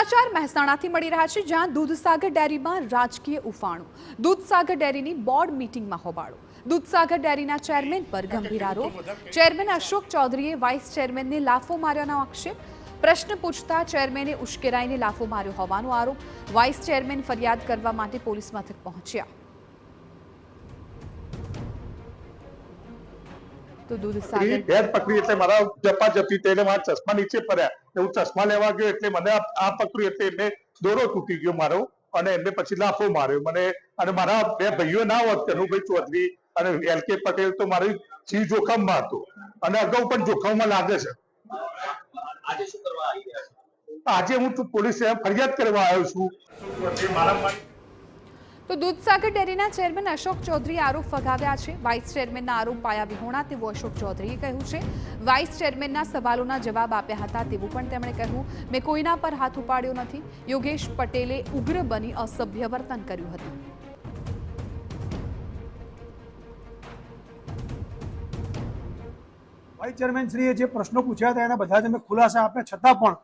સમાચાર મહેસાણાથી મળી રહ્યા છે, જ્યાં દૂધસાગર ડેરીમાં રાજકીય ઉફાણું। દૂધસાગર ડેરીની બોર્ડ મીટિંગમાં હોબાળો। દૂધસાગર ડેરીના ચેરમેન પર ગંભીર આરોપ। ચેરમેન અશોક ચૌધરીએ વાઇસ ચેરમેનને લાફો માર્યાનો આક્ષેપ। પ્રશ્ન પૂછતા ચેરમેને ઉશ્કેરાઈને લાફો માર્યો હોવાનો આરોપ। વાઇસ ચેરમેન ફરિયાદ કરવા માટે પોલીસ મથક પહોંચ્યા। તો દૂધસાગર ભેદ પકડી એટલે મારા જપાજપી તેને મારા ચશ્મા નીચે પડ્યા। હું ચશ્મા લેવા ગયો એટલે મને આ પકડ્યું એટલે એમને દોરો તૂટી ગયો મારો અને એમને પછી લાફો માર્યો મને। અને મારા બે ભાઈઓ ના હોત, કનુભાઈ ચૌધરી અને LK પટેલ, તો મારી જીવ જોખમમાં હતો અને અગાઉ પણ જોખમમાં લાગે છે। આજે હું પોલીસ ફરિયાદ કરવા આવ્યો છું। તો દૂધસાગર ડેરીના ચેરમેન અશોક ચૌધરીએ આરોપ ફગાવ્યા છે। વાઇસ ચેરમેનના આરોપ પાયા વિહોણા તેવું અશોક ચૌધરીએ કહ્યું છે। વાઇસ ચેરમેનના સવાલોના જવાબ આપ્યા હતા તેવું પણ તેમણે કહ્યું। મેં કોઈના પર હાથ ઉપાડ્યો નથી। યોગેશ પટેલે ઉગ્ર બની અસભ્ય વર્તન કર્યું હતું। વાઇસ ચેરમેન શ્રીએ જે પ્રશ્નો પૂછ્યા હતા એના બધા જ અમે ખુલાસા આપ્યા, છતાં પણ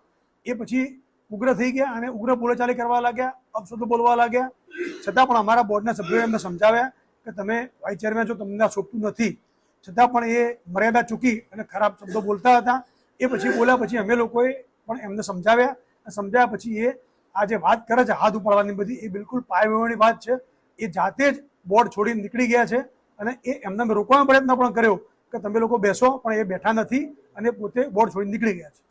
એ પછી ઉગ્ર થઈ ગયા અને ઉગ્ર બોલાચાલી કરવા લાગ્યા, અપશબ્દો બોલવા લાગ્યા। છતાં પણ અમારા બોર્ડના સભ્યોએ એમને સમજાવ્યા કે તમે વાઇસ ચેરમેન છો, તમને શોભતું નથી, છતાં પણ એ મર્યાદા ચૂકી અને ખરાબ શબ્દો બોલતા હતા। એ પછી બોલ્યા પછી અમે લોકોએ પણ એમને સમજાવ્યા પછી એ આ જે વાત કરે છે હાથ ઉપાડવાની બધી, એ બિલકુલ પાયવેવણી વાત છે। એ જાતે જ બોર્ડ છોડીને નીકળી ગયા છે અને એ એમને રોકવાનો પ્રયત્ન પણ કર્યો કે તમે લોકો બેસો, પણ એ બેઠા નથી અને પોતે બોર્ડ છોડીને નીકળી ગયા છે।